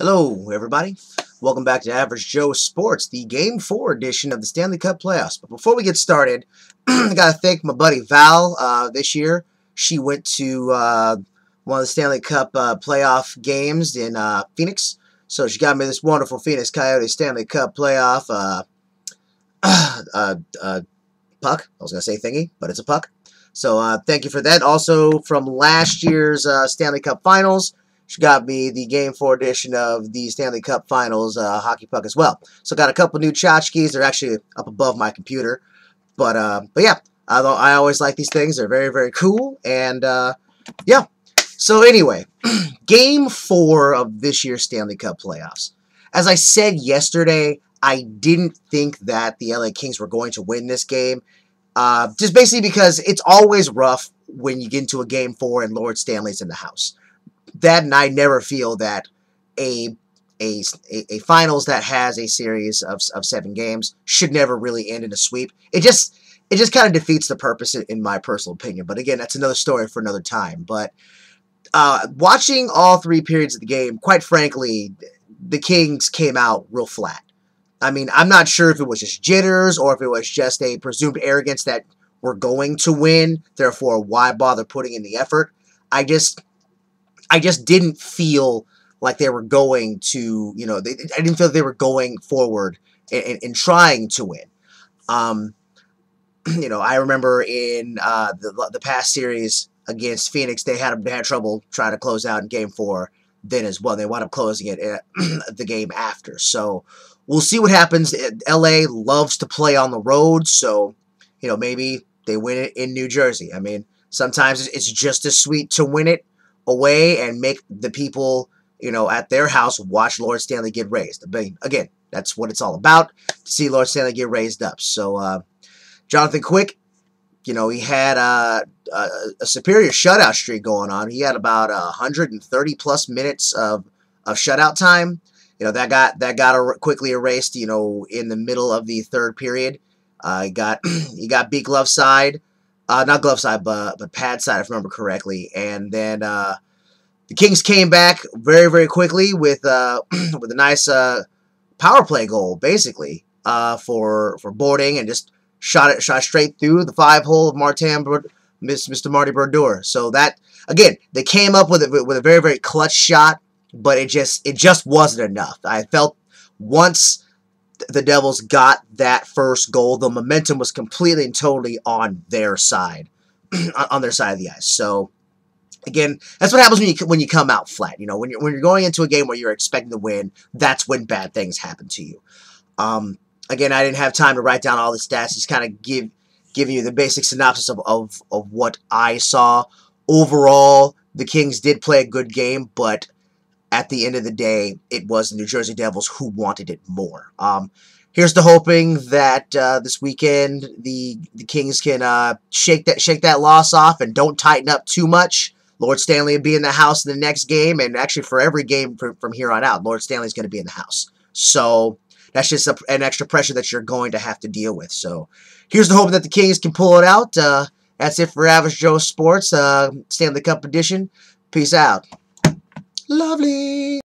Hello, everybody. Welcome back to Average Joe Sports, the Game 4 edition of the Stanley Cup playoffs. But before we get started, I got to thank my buddy Val this year. She went to one of the Stanley Cup playoff games in Phoenix. So she got me this wonderful Phoenix Coyote Stanley Cup playoff puck. I was going to say thingy, but it's a puck. So thank you for that. Also, from last year's Stanley Cup Finals, she got me the Game 4 edition of the Stanley Cup Finals hockey puck as well. So got a couple new tchotchkes. They're actually up above my computer. But yeah, I always like these things. They're very, very cool. And yeah. So anyway, Game 4 of this year's Stanley Cup playoffs. As I said yesterday, I didn't think that the LA Kings were going to win this game. Just basically because it's always rough when you get into a Game 4 and Lord Stanley's in the house. That, and I never feel that a finals that has a series of 7 games should never really end in a sweep. It just kind of defeats the purpose in my personal opinion. But again, that's another story for another time. But watching all 3 periods of the game, quite frankly, the Kings came out real flat. I mean, I'm not sure if it was just jitters or if it was just a presumed arrogance that we're going to win, therefore why bother putting in the effort. I just didn't feel like they were going to, I didn't feel like they were going forward and trying to win. I remember in the past series against Phoenix, they had trouble trying to close out in Game 4 then as well. They wound up closing it the game after. So we'll see what happens. LA loves to play on the road, so, maybe they win it in New Jersey. I mean, sometimes it's just as sweet to win it away and make the people, at their house watch Lord Stanley get raised. But again, that's what it's all about, to see Lord Stanley get raised up. So, Jonathan Quick, he had a superior shutout streak going on. He had about 130-plus minutes of shutout time. That got quickly erased, in the middle of the third period. He got beat glove side. Not glove side, but pad side, if I remember correctly. And then the Kings came back very, very quickly with a nice power play goal, basically, for boarding, and just shot straight through the 5-hole of Mr. Marty Brodeur. So that, again, they came up with a very, very clutch shot, but it just wasn't enough. I felt once the Devils got that first goal, the momentum was completely and totally on their side, on their side of the ice. So, again, that's what happens when you come out flat. When you're going into a game where you're expecting to win, that's when bad things happen to you. Again, I didn't have time to write down all the stats. Just kind of giving you the basic synopsis of what I saw. Overall, the Kings did play a good game, but at the end of the day, it was the New Jersey Devils who wanted it more. Here's to hoping that this weekend the Kings can shake that loss off and don't tighten up too much. Lord Stanley will be in the house in the next game, and actually for every game from here on out, Lord Stanley's going to be in the house. So that's just an extra pressure that you're going to have to deal with. So here's the hope that the Kings can pull it out. That's it for Average Joe Sports, Stanley Cup edition. Peace out. Lovely.